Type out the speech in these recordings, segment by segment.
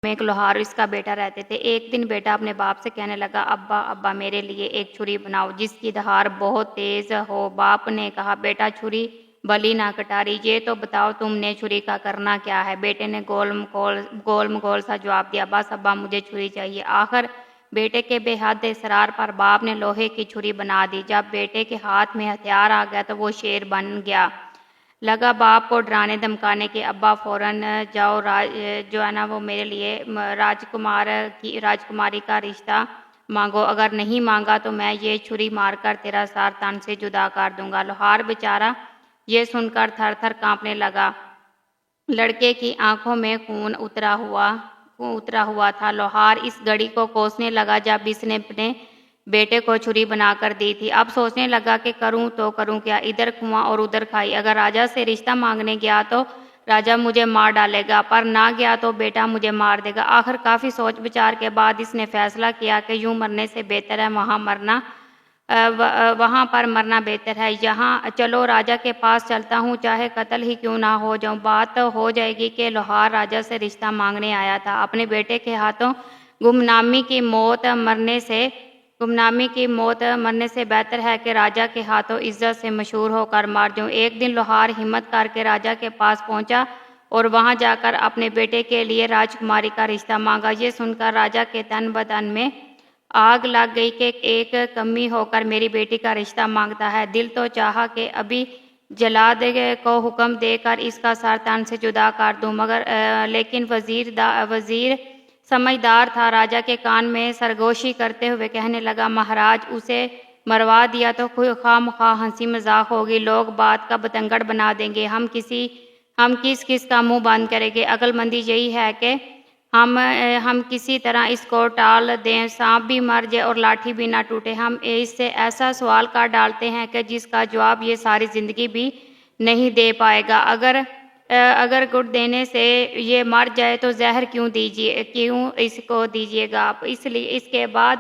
میں ایک لوہار اور اس کا بیٹا رہتے تھے۔ ایک دن بیٹا اپنے باپ سے کہنے لگا، ابا ابا میرے لیے ایک چھری بناؤ جس کی دھار بہت تیز ہو۔ باپ نے کہا، بیٹا چھری بلی نہ کٹاری، یہ تو بتاؤ تم نے چھری کا کرنا کیا ہے؟ بیٹے نے گول مگول سا جواب دیا، بس ابا مجھے چھری چاہیے۔ آخر بیٹے کے بے حد اصرار پر باپ نے لوہے کی چھری بنا دی۔ جب بیٹے کے ہاتھ میں ہتھیار آ گیا تو وہ شیر بن گیا۔ لگا باپ کو ڈرانے دھمکانے کے، ابا فوراً جاؤ جو ہے نا وہ میرے لیے راجکماری کا رشتہ مانگو، اگر نہیں مانگا تو میں یہ چھری مار کر تیرا سر تن سے جدا کر دوں گا۔ لوہار بیچارہ یہ سن کر تھر تھر کانپنے لگا۔ لڑکے کی آنکھوں میں خون اترا ہوا تھا۔ لوہار اس گھڑی کو کوسنے لگا جب اس نے اپنے بیٹے کو چھری بنا کر دی تھی۔ اب سوچنے لگا کہ کروں تو کروں کیا، ادھر کھواں اور ادھر کھائی، اگر راجا سے رشتہ مانگنے گیا تو راجا مجھے مار ڈالے گا، پر نہ گیا تو بیٹا مجھے مار دے گا۔ آخر کافی سوچ بچار کے بعد اس نے فیصلہ کیا کہ یوں مرنے سے بہتر ہے وہاں پر مرنا بہتر ہے۔ یہاں چلو راجا کے پاس چلتا ہوں، چاہے قتل ہی کیوں نہ ہو جاؤں۔ بات ہو جائے گی کہ لوہار راجا سے رشتہ مانگنے آیا تھا۔ اپنے بیٹے کے ہاتھوں گمنامی کی موت مرنے سے بہتر ہے کہ راجا کے ہاتھوں عزت سے مشہور ہو کر مر جاؤں۔ ایک دن لوہار ہمت کر کے راجا کے پاس پہنچا اور وہاں جا کر اپنے بیٹے کے لیے راجکماری کا رشتہ مانگا۔ یہ سن کر راجا کے تن بدن میں آگ لگ گئی کہ ایک کمی ہو کر میری بیٹی کا رشتہ مانگتا ہے۔ دل تو چاہا کہ ابھی جلاد کو حکم دے کر اس کا سر تن سے جدا کر دوں، لیکن وزیر سمجھدار تھا۔ راجا کے کان میں سرگوشی کرتے ہوئے کہنے لگا، مہاراج اسے مروا دیا تو خواہ مخواہ ہنسی مذاق ہوگی، لوگ بات کا بتنگڑ بنا دیں گے، ہم کس کا منہ بند کریں گے۔ عقل مندی یہی ہے کہ ہم کسی طرح اس کو ٹال دیں، سانپ بھی مر جائے اور لاٹھی بھی نہ ٹوٹے۔ ہم اس سے ایسا سوال کر ڈالتے ہیں کہ جس کا جواب یہ ساری زندگی بھی نہیں دے پائے گا۔ اگر گٹ دینے سے یہ مر جائے تو زہر کیوں اس کو دیجیے گا آپ؟ اس کے بعد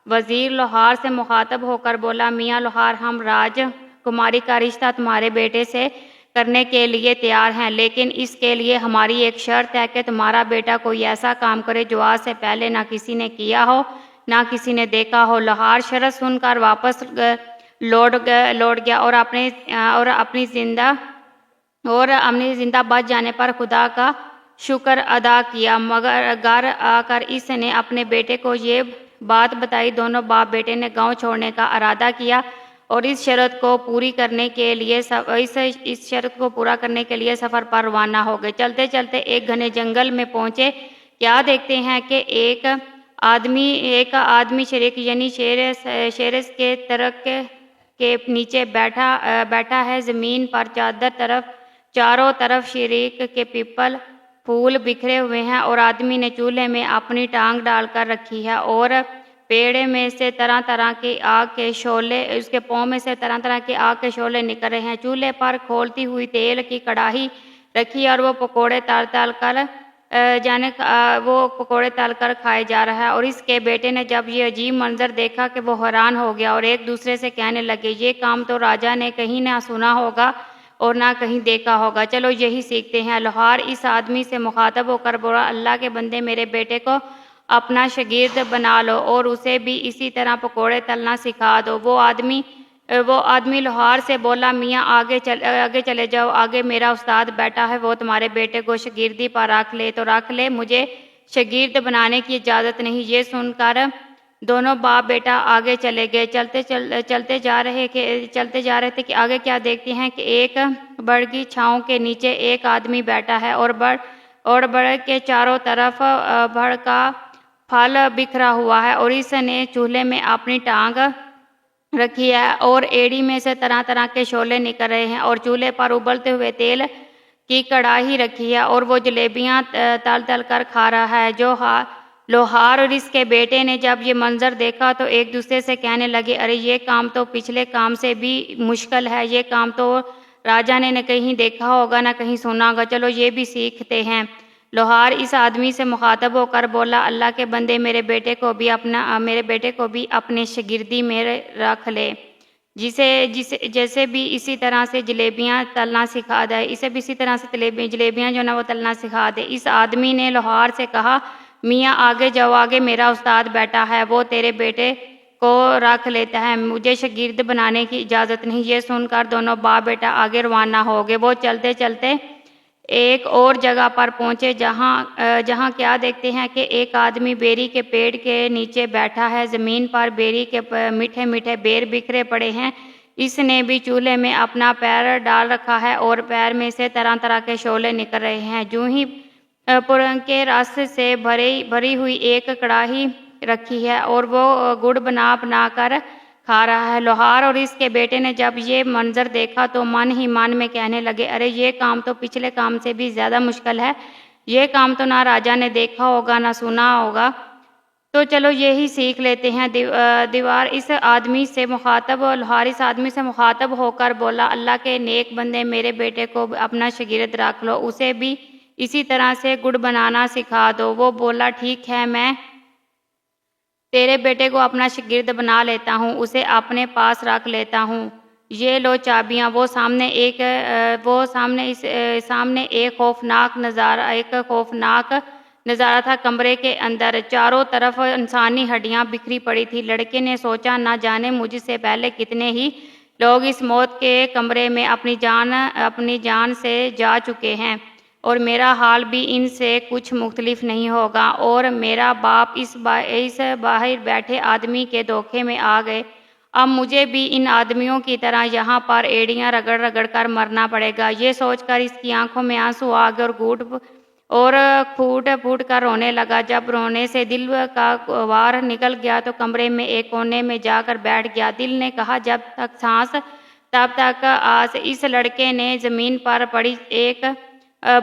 وزیر لوہار سے مخاطب ہو کر بولا، میاں لوہار، ہم راج کماری کا رشتہ تمہارے بیٹے سے کرنے کے لیے تیار ہیں، لیکن اس کے لیے ہماری ایک شرط ہے کہ تمہارا بیٹا کوئی ایسا کام کرے جو آج سے پہلے نہ کسی نے کیا ہو نہ کسی نے دیکھا ہو۔ لوہار شرط سن کر واپس لوٹ گیا اور اپنی زندہ بچ جانے پر خدا کا شکر ادا کیا۔ مگر گھر آ کر اس نے اپنے بیٹے کو یہ بات بتائی۔ دونوں باپ بیٹے نے گاؤں چھوڑنے کا ارادہ کیا اور اس شرط کو پورا کرنے کے لیے سفر پر روانہ ہو گئے۔ چلتے چلتے ایک گھنے جنگل میں پہنچے، کیا دیکھتے ہیں کہ ایک آدمی شریک یعنی شیرس کے درخت کے نیچے بیٹھا ہے۔ زمین پر چاروں طرف شریک کے پیپل پھول بکھرے ہوئے ہیں اور آدمی نے چولہے میں اپنی ٹانگ ڈال کر رکھی ہے اور پیڑ میں سے طرح طرح کی آگ کے شعلے اس کے پاؤں میں سے طرح طرح کی آگ کے شعلے نکل رہے ہیں۔ چولہے پر کھولتی ہوئی تیل کی کڑاہی رکھی اور وہ پکوڑے تل کر کھائے جا رہا ہے۔ اور اس کے بیٹے نے جب یہ عجیب منظر دیکھا کہ وہ حیران ہو گیا اور ایک دوسرے سے کہنے لگے، یہ کام تو راجا نے کہیں نہ سنا ہوگا اور نہ کہیں دیکھا ہوگا، چلو یہی سیکھتے ہیں۔ لوہار اس آدمی سے مخاطب ہو کر بولا، اللہ کے بندے، میرے بیٹے کو اپنا شاگرد بنا لو اور اسے بھی اسی طرح پکوڑے تلنا سکھا دو۔ وہ آدمی لوہار سے بولا، میاں آگے چلے جاؤ، آگے میرا استاد بیٹھا ہے، وہ تمہارے بیٹے کو شاگردی پر رکھ لے تو رکھ لے، مجھے شاگرد بنانے کی اجازت نہیں۔ یہ سن کر دونوں باپ بیٹا آگے چلے گئے۔ چلتے جا رہے تھے کہ آگے کیا دیکھتے ہیں کہ ایک بڑ کی چھاؤں کے نیچے ایک آدمی بیٹھا ہے اور بڑ کے چاروں طرف بڑ کا پھل بکھرا ہوا ہے اور اس نے چولہے میں اپنی ٹانگ رکھی ہے اور ایڑی میں سے طرح طرح کے شعلے نکل رہے ہیں اور چولہے پر ابلتے ہوئے تیل کی کڑاہی رکھی ہے اور وہ جلیبیاں تل کر کھا رہا ہے۔ جو لوہار اور اس کے بیٹے نے جب یہ منظر دیکھا تو ایک دوسرے سے کہنے لگے، ارے یہ کام تو پچھلے کام سے بھی مشکل ہے، یہ کام تو راجا نے نہ کہیں دیکھا ہوگا نہ کہیں سنا ہوگا، چلو یہ بھی سیکھتے ہیں۔ لوہار اس آدمی سے مخاطب ہو کر بولا، اللہ کے بندے، میرے بیٹے کو بھی اپنے شاگردی میں رکھ لے، جیسے بھی اسی طرح سے جلیبیاں تلنا سکھا دے، اسے بھی اسی طرح سے جلیبیاں جو نا وہ تلنا سکھا دے۔ اس آدمی نے لوہار سے کہا، میاں آگے جاؤ آگے، میرا استاد بیٹا ہے، وہ تیرے بیٹے کو رکھ لیتا ہے، مجھے شاگرد بنانے کی اجازت نہیں۔ یہ سن کر دونوں باپ بیٹا آگے روانہ ہو گئے۔ وہ چلتے چلتے ایک اور جگہ پر پہنچے جہاں کیا دیکھتے ہیں کہ ایک آدمی بیری کے پیڑ کے نیچے بیٹھا ہے، زمین پر بیری کے میٹھے میٹھے بیر بکھرے پڑے ہیں۔ اس نے بھی چولہے میں اپنا پیر ڈال رکھا ہے اور پیر میں سے طرح طرح کے شعلے نکل رہے ہیں۔ جو ہی پرنگ کے رس سے بھری ہوئی ایک کڑاہی رکھی ہے اور وہ گڑ بنا بنا کر کھا رہا ہے۔ لوہار اور اس کے بیٹے نے جب یہ منظر دیکھا تو من ہی من میں کہنے لگے، ارے یہ کام تو پچھلے کام سے بھی زیادہ مشکل ہے، یہ کام تو نہ راجا نے دیکھا ہوگا نہ سنا ہوگا، تو چلو یہی سیکھ لیتے ہیں۔ لوہار اس آدمی سے مخاطب ہو کر بولا، اللہ کے نیک بندے، میرے بیٹے کو اپنا شاگرد رکھ لو، اسے بھی اسی طرح سے گڑ بنانا سکھا دو۔ وہ بولا، ٹھیک ہے، میں تیرے بیٹے کو اپنا شاگرد بنا لیتا ہوں، اسے اپنے پاس رکھ لیتا ہوں، یہ لو چابیاں۔ وہ سامنے ایک خوفناک نظارہ تھا۔ کمرے کے اندر چاروں طرف انسانی ہڈیاں بکھری پڑی تھی۔ لڑکے نے سوچا، نہ جانے مجھ سے پہلے کتنے ہی لوگ اس موت کے کمرے میں اپنی جان سے جا چکے ہیں، اور میرا حال بھی ان سے کچھ مختلف نہیں ہوگا، اور میرا باپ اس باہر بیٹھے آدمی کے دھوکے میں آ گئے۔ اب مجھے بھی ان آدمیوں کی طرح یہاں پر ایڑیاں رگڑ رگڑ کر مرنا پڑے گا۔ یہ سوچ کر اس کی آنکھوں میں آنسو آ گئے اور پھوٹ پھوٹ کر رونے لگا۔ جب رونے سے دل کا وار نکل گیا تو کمرے میں ایک کونے میں جا کر بیٹھ گیا۔ دل نے کہا، جب تک سانس تب تک آس۔ اس لڑکے نے زمین پر پڑی ایک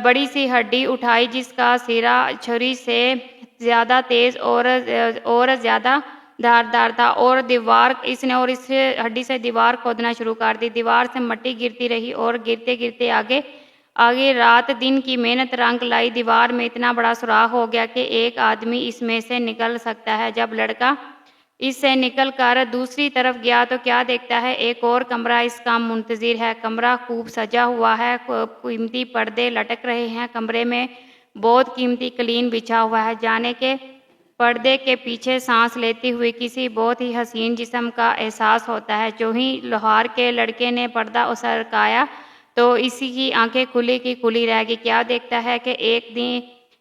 بڑی سی ہڈی اٹھائی جس کا سرا چھری سے زیادہ تیز اور زیادہ دھاردار تھا، اور اس ہڈی سے دیوار کھودنا شروع کر دی۔ دیوار سے مٹی گرتی رہی اور گرتے گرتے آگے رات دن کی محنت رنگ لائی۔ دیوار میں اتنا بڑا سوراخ ہو گیا کہ ایک آدمی اس میں سے نکل سکتا ہے۔ جب لڑکا اس سے نکل کر دوسری طرف گیا تو کیا دیکھتا ہے، ایک اور کمرہ اس کا منتظر ہے۔ کمرہ خوب سجا ہوا ہے، قیمتی پردے لٹک رہے ہیں، کمرے میں بہت قیمتی قالین بچھا ہوا ہے۔ جانے کے پردے کے پیچھے سانس لیتے ہوئے کسی بہت ہی حسین جسم کا احساس ہوتا ہے۔ جو ہی لوہار کے لڑکے نے پردہ سرکایا تو اسی کی آنکھیں کھلی کی کھلی رہ گئی۔ کیا دیکھتا ہے کہ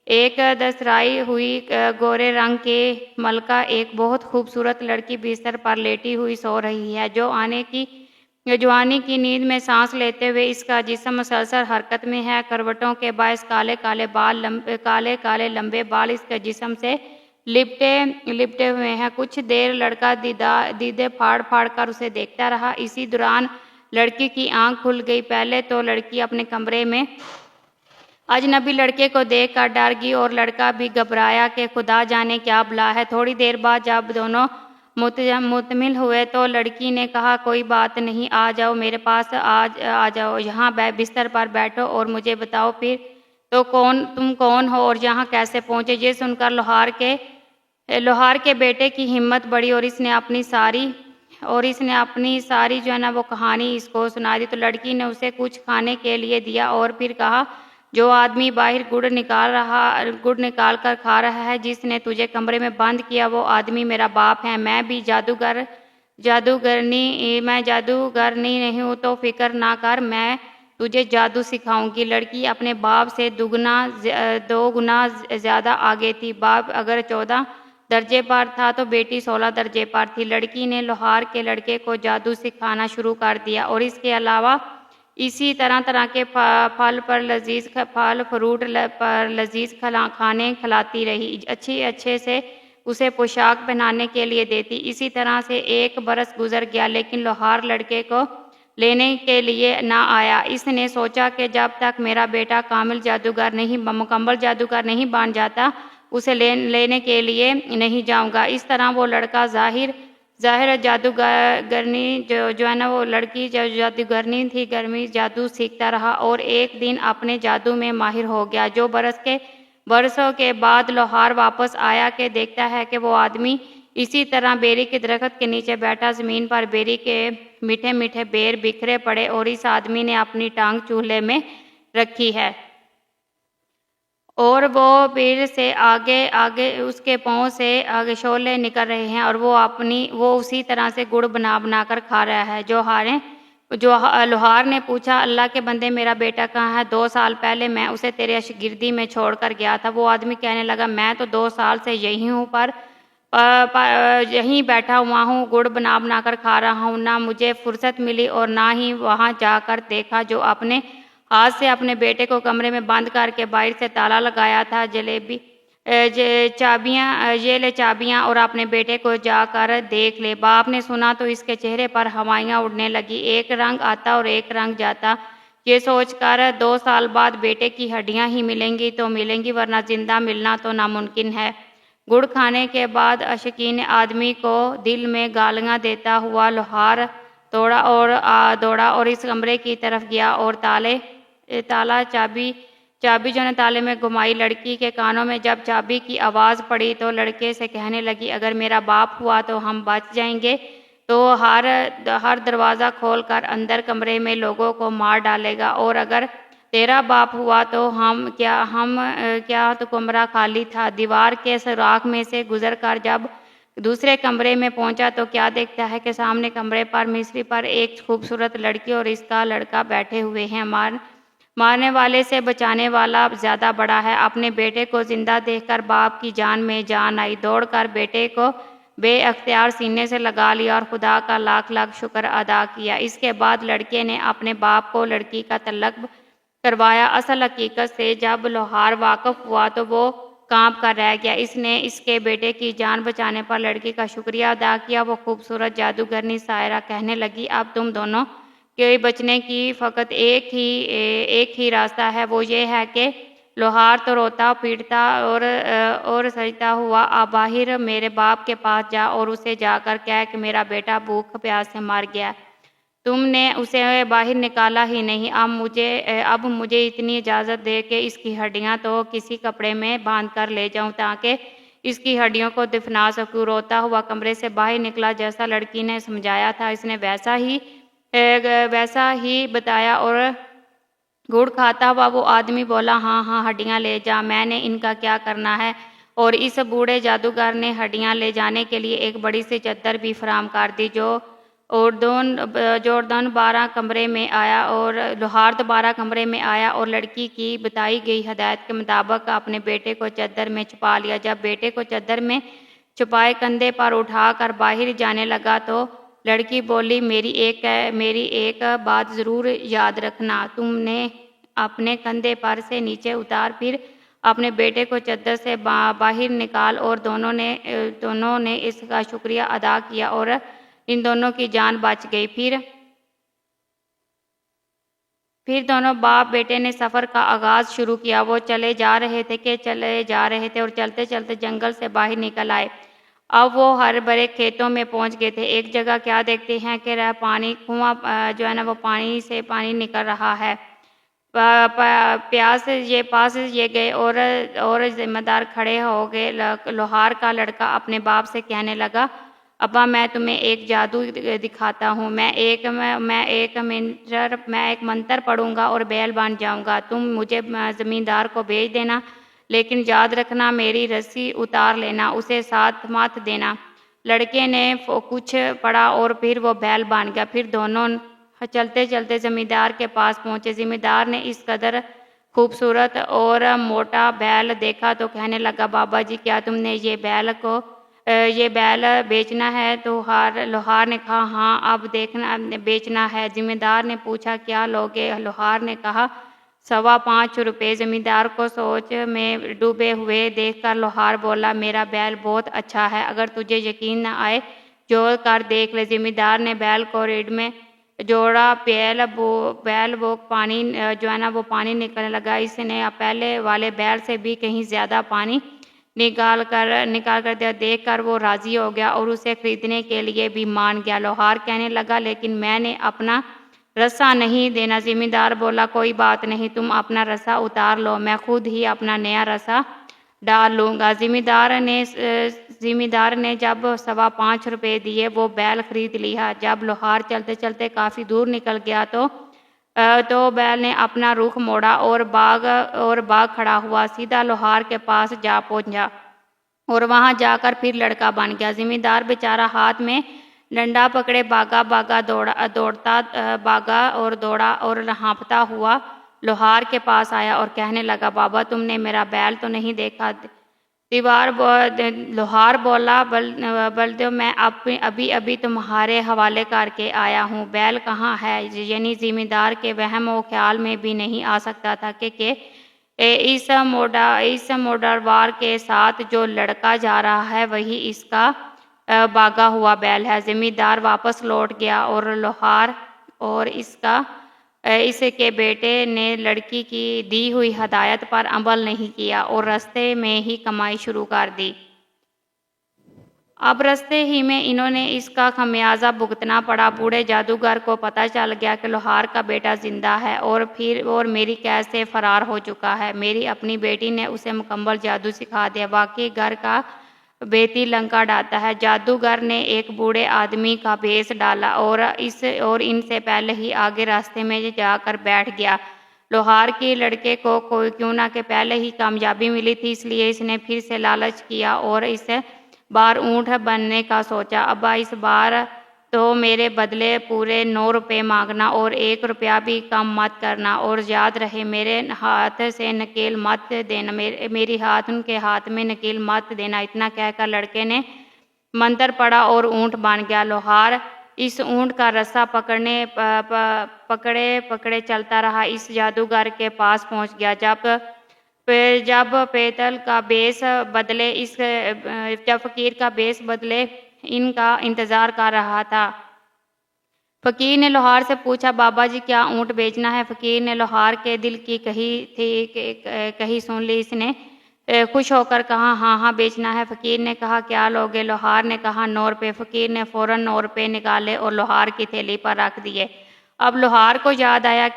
ایک دسترائی ہوئی گورے رنگ کی ملکہ ایک بہت خوبصورت لڑکی بستر پر لیٹی ہوئی سو رہی ہے۔ جوانی کی نیند میں سانس لیتے ہوئے اس کا جسم مسلسل حرکت میں ہے۔ کروٹوں کے باعث کالے کالے لمبے بال اس کے جسم سے لپٹے ہوئے ہیں۔ کچھ دیر لڑکا دیدے پھاڑ پھاڑ کر اسے دیکھتا رہا۔ اسی دوران لڑکی کی آنکھ کھل گئی۔ پہلے تو لڑکی اپنے کمرے میں اجنبی لڑکے کو دیکھ کر ڈر گئی اور لڑکا بھی گھبرایا کہ خدا جانے کیا بلا ہے۔ تھوڑی دیر بعد جب دونوں مطمئن ہوئے تو لڑکی نے کہا، کوئی بات نہیں، آ جاؤ میرے پاس، آ جاؤ یہاں بستر پر بیٹھو اور مجھے بتاؤ پھر تم کون ہو اور یہاں کیسے پہنچے۔ یہ سن کر لوہار کے بیٹے کی ہمت بڑھی اور اس نے اپنی ساری وہ کہانی اس کو سنا دی۔ تو لڑکی نے اسے کچھ کھانے کے لیے دیا اور پھر کہا، جو آدمی باہر گڑ نکال کر کھا رہا ہے، جس نے تجھے کمرے میں بند کیا، وہ آدمی میرا باپ ہے۔ میں جادوگرنی نہیں ہوں، تو فکر نہ کر، میں تجھے جادو سکھاؤں گی۔ لڑکی اپنے باپ سے 2 گنا زیادہ آگے تھی۔ باپ اگر 14 درجے پر تھا تو بیٹی 16 درجے پر تھی۔ لڑکی نے لوہار کے لڑکے کو جادو سکھانا شروع کر دیا اور اس کے علاوہ اسی طرح کے پھل فروٹ پر لذیذ کھانے کھلاتی رہی، اچھے سے اسے پوشاک پہنانے کے لیے دیتی۔ اسی طرح سے 1 برس گزر گیا، لیکن لوہار لڑکے کو لینے کے لیے نہ آیا۔ اس نے سوچا کہ جب تک میرا بیٹا مکمل جادوگر نہیں بن جاتا، اسے لینے کے لیے نہیں جاؤں گا۔ اس طرح وہ لڑکا ظاہر جادوگرنی وہ لڑکی جو جادوگرنی تھی گرمی جادو سیکھتا رہا اور ایک دن اپنے جادو میں ماہر ہو گیا۔ برسوں کے بعد لوہار واپس آیا کہ دیکھتا ہے کہ وہ آدمی اسی طرح بیری کے درخت کے نیچے بیٹھا، زمین پر بیری کے میٹھے میٹھے بیر بکھرے پڑے، اور اس آدمی نے اپنی ٹانگ چولہے میں رکھی ہے اور وہ پیر سے آگے آگے اس کے پاؤں سے آگے شعلے نکل رہے ہیں اور وہ اسی طرح سے گڑ بنا بنا کر کھا رہا ہے۔ جو لوہار نے پوچھا، اللہ کے بندے میرا بیٹا کہاں ہے؟ 2 سال پہلے میں اسے تیرے اشگردی میں چھوڑ کر گیا تھا۔ وہ آدمی کہنے لگا میں تو 2 سال سے یہی ہوں، پر یہیں بیٹھا ہوا ہوں، گڑ بنا بنا کر کھا رہا ہوں، نہ مجھے فرصت ملی اور نہ ہی وہاں جا کر دیکھا جو اپنے ہاتھ سے اپنے بیٹے کو کمرے میں بند کر کے باہر سے تالا لگایا تھا۔ یہ لے چابیاں اور اپنے بیٹے کو جا کر دیکھ لے۔ باپ نے سنا تو اس کے چہرے پر ہوائیاں اڑنے لگی، ایک رنگ آتا اور ایک رنگ جاتا۔ یہ سوچ کر 2 سال بعد بیٹے کی ہڈیاں ہی ملیں گی تو ملیں گی، ورنہ زندہ ملنا تو ناممکن ہے۔ گڑ کھانے کے بعد اشکین آدمی کو دل میں گالیاں دیتا ہوا لوہار دوڑا اور اس کمرے کی طرف گیا اور چابی جو نے تالے میں گھمائی۔ لڑکی کے کانوں میں جب چابی کی آواز پڑی تو لڑکے سے کہنے لگی، اگر میرا باپ ہوا تو ہم بچ جائیں گے، تو ہر دروازہ کھول کر اندر کمرے میں لوگوں کو مار ڈالے گا، اور اگر تیرا باپ ہوا تو کیا تو کمرہ خالی تھا۔ دیوار کے سوراخ میں سے گزر کر جب دوسرے کمرے میں پہنچا تو کیا دیکھتا ہے کہ سامنے کمرے پر مصری پر ایک خوبصورت لڑکی اور اس کا لڑکا بیٹھے ہوئے ہیں۔ مارنے والے سے بچانے والا زیادہ بڑا ہے۔ اپنے بیٹے کو زندہ دیکھ کر باپ کی جان میں جان آئی، دوڑ کر بیٹے کو بے اختیار سینے سے لگا لیا اور خدا کا لاکھ لاکھ شکر ادا کیا۔ اس کے بعد لڑکے نے اپنے باپ کو لڑکی کا تعلق کروایا۔ اصل حقیقت سے جب لوہار واقف ہوا تو وہ کانپ کر رہ گیا۔ اس نے اس کے بیٹے کی جان بچانے پر لڑکی کا شکریہ ادا کیا۔ وہ خوبصورت جادوگرنی سائرہ کہنے لگی، اب تم دونوں کے بچنے کی فقط ایک ہی راستہ ہے، وہ یہ ہے کہ لوہار تو روتا پیٹتا اور سجدتا ہوا اب باہر میرے باپ کے پاس جا اور اسے جا کر کہہ کہ میرا بیٹا بھوک پیاس سے مر گیا، تم نے اسے باہر نکالا ہی نہیں۔ اب مجھے اتنی اجازت دے کہ اس کی ہڈیاں تو کسی کپڑے میں باندھ کر لے جاؤں تاکہ اس کی ہڈیوں کو دفنا سکوں۔ روتا ہوا کمرے سے باہر نکلا، جیسا لڑکی نے سمجھایا تھا اس نے ویسا ہی بتایا، اور گڑ کھاتا ہوا وہ آدمی بولا، ہاں ہاں ہڈیاں لے جا، میں نے ان کا کیا کرنا ہے۔ اور اس بوڑھے جادوگر نے ہڈیاں لے جانے کے لیے ایک بڑی سی چادر بھی فراہم کر دی۔ جوردن 12 کمرے میں آیا اور لوہار دوبارہ کمرے میں آیا اور لڑکی کی بتائی گئی ہدایت کے مطابق اپنے بیٹے کو چادر میں چھپا لیا۔ جب بیٹے کو چادر میں چھپائے کندھے پر اٹھا کر باہر جانے لگا تو لڑکی بولی، میری ایک بات ضرور یاد رکھنا، تم نے اپنے کندھے پر سے نیچے اتار، پھر اپنے بیٹے کو چادر سے باہر نکال، اور دونوں نے اس کا شکریہ ادا کیا اور ان دونوں کی جان بچ گئی۔ پھر دونوں باپ بیٹے نے سفر کا آغاز شروع کیا۔ وہ چلے جا رہے تھے اور چلتے چلتے جنگل سے باہر نکل آئے۔ اب وہ ہر بھرے کھیتوں میں پہنچ گئے تھے۔ ایک جگہ کیا دیکھتے ہیں کہ کنواں وہ پانی سے پانی نکل رہا ہے۔ پاس یہ گئے اور ذمہ دار کھڑے ہو گئے۔ لوہار کا لڑکا اپنے باپ سے کہنے لگا، ابا میں تمہیں ایک جادو دکھاتا ہوں، میں ایک منتر پڑھوں گا اور بیل بن جاؤں گا، تم مجھے زمیندار کو بھیج دینا، لیکن یاد رکھنا میری رسی اتار لینا، اسے ساتھ مت دینا۔ لڑکے نے کچھ پڑھا اور پھر وہ بیل بن گیا۔ پھر دونوں چلتے چلتے زمیندار کے پاس پہنچے۔ زمیندار نے اس قدر خوبصورت اور موٹا بیل دیکھا تو کہنے لگا، بابا جی کیا تم نے یہ بیل بیچنا ہے؟ تو لوہار نے کہا، ہاں اب بیچنا ہے۔ زمیندار نے پوچھا، کیا لوگے؟ لوہار نے کہا، 5.25 روپے۔ زمیندار کو سوچ میں ڈوبے ہوئے دیکھ کر لوہار بولا، میرا بیل بہت اچھا ہے، اگر تجھے یقین نہ آئے جوڑ کر دیکھ لے۔ زمیندار نے بیل کو ریڑھ میں جوڑا، بیل پانی وہ پانی نکلنے لگا۔ اس نے پہلے والے بیل سے بھی کہیں زیادہ پانی نکال کر دیا۔ دیکھ کر وہ راضی ہو گیا اور اسے خریدنے کے لیے بھی مان گیا۔ لوہار کہنے لگا، لیکن میں نے اپنا رسا نہیں دینا۔ زمیندار بولا، کوئی بات نہیں، تم اپنا رسا اتار لو، میں خود ہی اپنا نیا رسا ڈال لوں گا۔ زمیندار نے جب 5.25 روپے دیے وہ بیل خرید لیا۔ جب لوہار چلتے چلتے کافی دور نکل گیا تو تو بیل نے اپنا رخ موڑا اور باغ کھڑا ہوا، سیدھا لوہار کے پاس جا پہنچا اور وہاں جا کر پھر لڑکا بن گیا۔ زمیندار بیچارہ ہاتھ میں ڈنڈا پکڑے بھاگا اور ہانپتا ہوا لوہار کے پاس آیا اور کہنے لگا، بابا تم نے میرا بیل تو نہیں دیکھا؟ لوہار بولا، بلدیو میں ابھی تمہارے حوالے کر کے آیا ہوں، بیل کہاں ہے؟ یعنی زمیندار کے وہم و خیال میں بھی نہیں آ سکتا تھا کہ اس موڈروار کے ساتھ جو لڑکا جا رہا ہے وہی اس کا بھاگا ہوا بیل ہے۔ زمیندار واپس لوٹ گیا اور لوہار اور اس کے بیٹے نے لڑکی کی دی ہوئی ہدایت پر عمل نہیں کیا اور رستے میں ہی کمائی شروع کر دی۔ اب رستے ہی میں انہوں نے اس کا خمیازہ بھگتنا پڑا۔ بوڑھے جادوگر کو پتہ چل گیا کہ لوہار کا بیٹا زندہ ہے اور میری قید سے فرار ہو چکا ہے۔ میری اپنی بیٹی نے اسے مکمل جادو سکھا دیا، واقعی گھر کا بیتی لنکا ڈالتا ہے۔ جادوگر نے ایک بوڑھے آدمی کا بھیس ڈالا اور ان سے پہلے ہی آگے راستے میں جا کر بیٹھ گیا۔ لوہار کی لڑکے کو کیوں نہ کہ پہلے ہی کامیابی ملی تھی، اس لیے اس نے پھر سے لالچ کیا اور اس بار اونٹ بننے کا سوچا۔ ابا اس بار تو میرے بدلے پورے 9 روپے مانگنا اور 1 روپیہ بھی کم مت کرنا، اور یاد رہے میرے ہاتھ سے نکیل مت دینا، میری ہاتھ ان کے ہاتھ میں نکیل مت دینا۔ اتنا کہہ کر لڑکے نے منتر پڑا اور اونٹ بن گیا۔ لوہار اس اونٹ کا رسا پکڑے چلتا رہا، اس جادوگر کے پاس پہنچ گیا۔ جب پیتل کا بیس بدلے جب فقیر کا بیس بدلے ان کا انتظار کر رہا تھا۔ فقیر نے لوہار سے پوچھا، بابا جی کیا اونٹ بیچنا ہے؟ فقیر نے لوہار کے دل کی کہی سن لی۔ اس نے خوش ہو کر کہا، ہاں بیچنا ہے۔ فقیر نے کہا، کیا لوگے؟ لوہار نے کہا، 9 روپے۔ فقیر نے فوراً 9 روپے نکالے اور لوہار کی تھیلی پر رکھ دیے۔ اب لوہار کو یاد آیا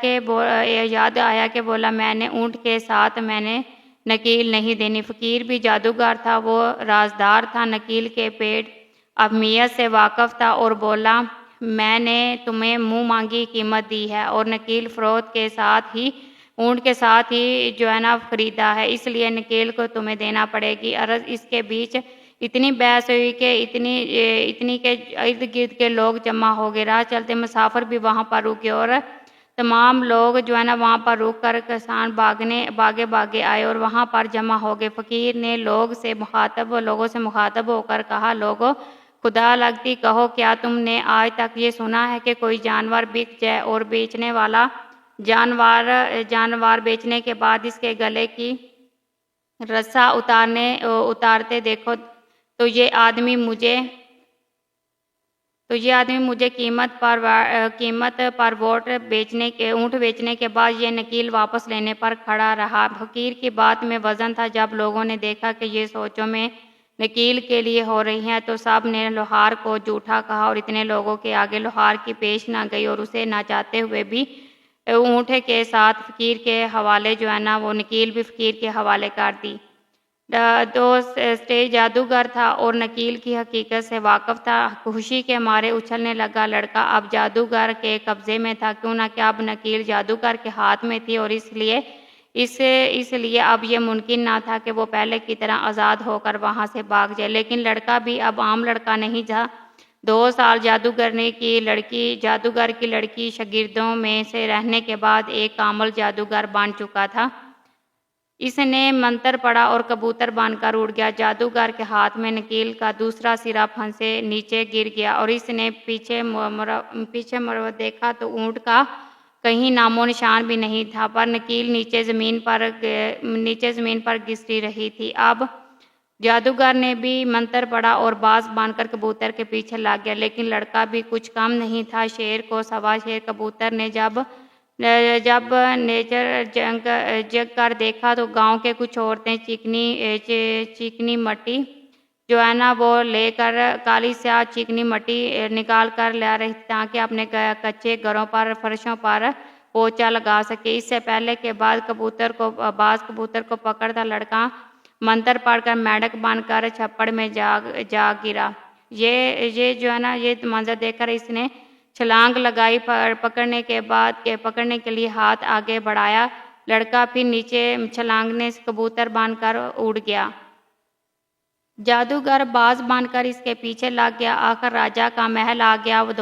کہ بولا، میں نے اونٹ کے ساتھ میں نے نکیل نہیں دینی۔ فقیر بھی جادوگر تھا، وہ رازدار تھا، نکیل کے پیٹ اہمیت سے واقف تھا اور بولا، میں نے تمہیں منہ مانگی قیمت دی ہے اور نکیل فروخت کے ساتھ ہی اونٹ کے ساتھ ہی خریدا ہے، اس لیے نکیل کو تمہیں دینا پڑے گی۔ عرض اس کے بیچ اتنی بحث ہوئی کہ اتنی کے ارد گرد کے لوگ جمع ہو گئے۔ راہ چلتے مسافر بھی وہاں پر رکے اور تمام لوگ وہاں پر رک کر کسان بھاگے آئے اور وہاں پر جمع ہو گئے۔ فقیر نے لوگوں سے مخاطب ہو کر کہا، لوگو خدا لگتی کہو، کیا تم نے آج تک یہ سنا ہے کہ کوئی جانور بک جائے اور بیچنے والا جانور بیچنے کے بعد اس کے گلے کی رسا اتارتے دیکھو تو یہ آدمی مجھے قیمت پر اونٹ بیچنے کے بعد یہ نکیل واپس لینے پر کھڑا رہا۔ فقیر کی بات میں وزن تھا۔ جب لوگوں نے دیکھا کہ یہ سوچوں میں نکیل کے لیے ہو رہی ہیں تو سب نے لوہار کو جھوٹا کہا اور اتنے لوگوں کے آگے لوہار کی پیش نہ گئی اور اسے نہ چاہتے ہوئے بھی اونٹ کے ساتھ فقیر کے حوالے وہ نکیل بھی فقیر کے حوالے کر دی۔ اسٹیج جادوگر تھا اور نکیل کی حقیقت سے واقف تھا۔ خوشی کے مارے اچھلنے لگا۔ لڑکا اب جادوگر کے قبضے میں تھا، کیوں نہ کہ اب نکیل جادوگر کے ہاتھ میں تھی اور اس لیے اب یہ ممکن نہ تھا کہ وہ پہلے کی طرح آزاد ہو کر وہاں سے بھاگ جائے۔ لیکن لڑکا بھی اب عام لڑکا نہیں تھا۔ 2 سال جادوگر کی لڑکی شاگردوں میں سے رہنے کے بعد ایک کامل جادوگر بن چکا تھا۔ اس نے منتر پڑا اور کبوتر بن کر اڑ گیا۔ جادوگر کے ہاتھ میں نکیل کا دوسرا سرا پھنسے نیچے گر گیا اور اس نے پیچھے مڑ دیکھا تو اونٹ کا کہیں نام و نشان بھی نہیں تھا، پر نکیل نیچے زمین پر گھسٹی رہی تھی۔ اب جادوگر نے بھی منتر پڑا اور باز بن کر کبوتر کے پیچھے لگ گیا، لیکن لڑکا بھی کچھ کم نہیں تھا۔ شیر کو سوا شیر کبوتر نے جب جگ کر دیکھا تو گاؤں کے کچھ عورتیں چکنی مٹی وہ لے کر کالی سیاہ چکنی مٹی نکال کر لا رہی تھی تاکہ اپنے کچے گھروں پر فرشوں پر پوچھا لگا سکے۔ اس سے پہلے کہ باز کبوتر کو پکڑتا، لڑکا منتر پڑھ کر میںڈک بن کر چھپڑ میں جا گرا۔ یہ منظر دیکھ کر اس نے چھلانگ لگائی، پکڑنے کے لیے ہاتھ آگے بڑھایا، لڑکا پھر نیچے چھلانگنے سے کبوتر بن کر اڑ گیا۔ جادوگر باز بن کر اس کے پیچھے لگ گیا، آخر راجا کا محل آ گیا۔ وہ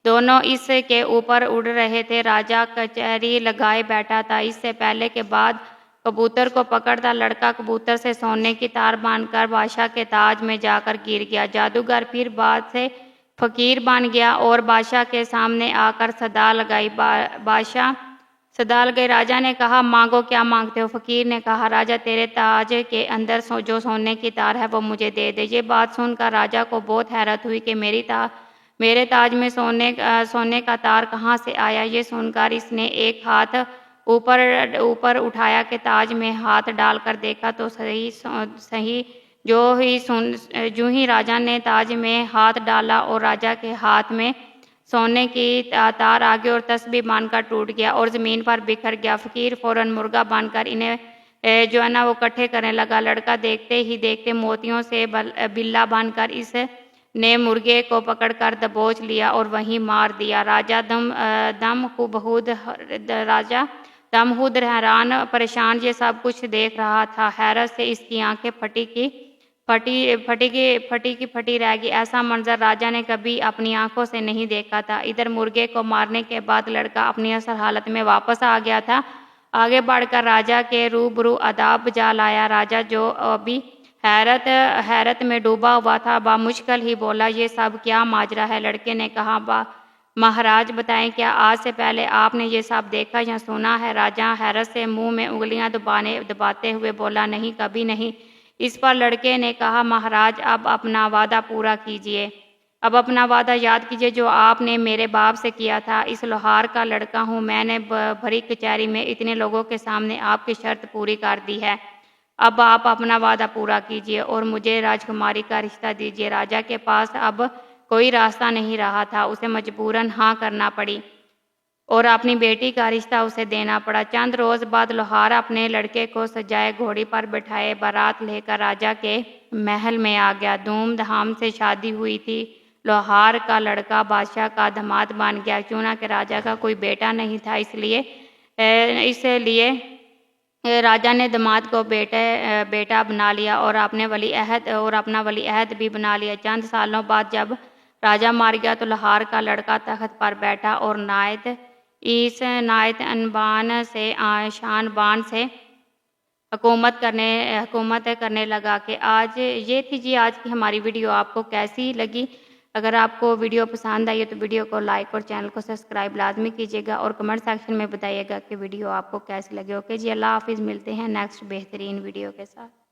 دونوں اس کے اوپر اڑ رہے تھے، راجا کچہری لگائے بیٹھا تھا۔ اس سے پہلے کہ بعد کبوتر کو پکڑتا، لڑکا کبوتر سے سونے کی تار بن کر بادشاہ کے تاج میں جا کر گر گیا۔ جادوگر پھر بعد سے فقیر بن گیا اور بادشاہ کے سامنے آ کر صدا لگائی۔ راجا نے کہا، مانگو، کیا مانگتے ہو؟ فقیر نے کہا، راجا تیرے تاج کے اندر جو سونے کی تار ہے وہ مجھے دے دے۔ یہ بات سن کر راجا کو بہت حیرت ہوئی کہ میرے تاج میں سونے کا تار کہاں سے آیا؟ یہ سن کر اس نے ایک ہاتھ اوپر اٹھایا کہ تاج میں ہاتھ ڈال کر دیکھا تو صحیح جو ہی راجا نے تاج میں ہاتھ ڈالا اور راجا کے ہاتھ میں سونے کی تار آگے اور تسبیح بن کر ٹوٹ گیا اور زمین پر بکھر گیا۔ فقیر فوراً مرغا بن کر انہیں وہ اکٹھے کرنے لگا۔ لڑکا دیکھتے ہی دیکھتے موتیوں سے بلّا بن کر اس نے مرغے کو پکڑ کر دبوچ لیا اور وہیں مار دیا۔ راجا دم خود حیران پریشان یہ سب کچھ دیکھ رہا تھا۔ حیرت سے اس کی آنکھیں پھٹی رہ گئی۔ ایسا منظر راجا نے کبھی اپنی آنکھوں سے نہیں دیکھا تھا۔ ادھر مرغے کو مارنے کے بعد لڑکا اپنی اصل حالت میں واپس آ گیا تھا۔ آگے بڑھ کر راجا کے روبرو ادب بجا لایا۔ راجا جو ابھی حیرت میں ڈوبا ہوا تھا بامشکل ہی بولا، یہ سب کیا ماجرا ہے؟ لڑکے نے کہا، مہاراج بتائیں، کیا آج سے پہلے آپ نے یہ سب دیکھا یا سنا ہے؟ راجا حیرت سے منہ میں انگلیاں دباتے ہوئے بولا، نہیں، کبھی نہیں۔ اس پر لڑکے نے کہا، مہاراج اب اپنا وعدہ پورا کیجیے، اب اپنا وعدہ یاد کیجیے جو آپ نے میرے باپ سے کیا تھا۔ اس لوہار کا لڑکا ہوں، میں نے بھری کچہری میں اتنے لوگوں کے سامنے آپ کی شرط پوری کر دی ہے، اب آپ اپنا وعدہ پورا کیجیے اور مجھے راجکماری کا رشتہ دیجیے۔ راجا کے پاس اب کوئی راستہ نہیں رہا تھا، اسے مجبوراً ہاں کرنا پڑی اور اپنی بیٹی کا رشتہ اسے دینا پڑا۔ چند روز بعد لوہار اپنے لڑکے کو سجائے گھوڑی پر بٹھائے بارات لے کر راجا کے محل میں آ گیا۔ دھوم دھام سے شادی ہوئی تھی۔ لوہار کا لڑکا بادشاہ کا داماد بن گیا۔ چونکہ راجا کا کوئی بیٹا نہیں تھا، اس لیے راجا نے داماد کو بیٹا بنا لیا اور اپنا ولی عہد بھی بنا لیا۔ چند سالوں بعد جب راجا مر گیا تو لوہار کا لڑکا تخت پر بیٹھا اور نہایت شان بان سے حکومت کرنے لگا کہ یہ تھی آج کی ہماری ویڈیو۔ آپ کو کیسی لگی؟ اگر آپ کو ویڈیو پسند آئی تو ویڈیو کو لائک اور چینل کو سبسکرائب لازمی کیجیے گا اور کمنٹ سیکشن میں بتائیے گا کہ ویڈیو آپ کو کیسی لگی۔ اوکے جی، اللہ حافظ، ملتے ہیں نیکسٹ بہترین ویڈیو کے ساتھ۔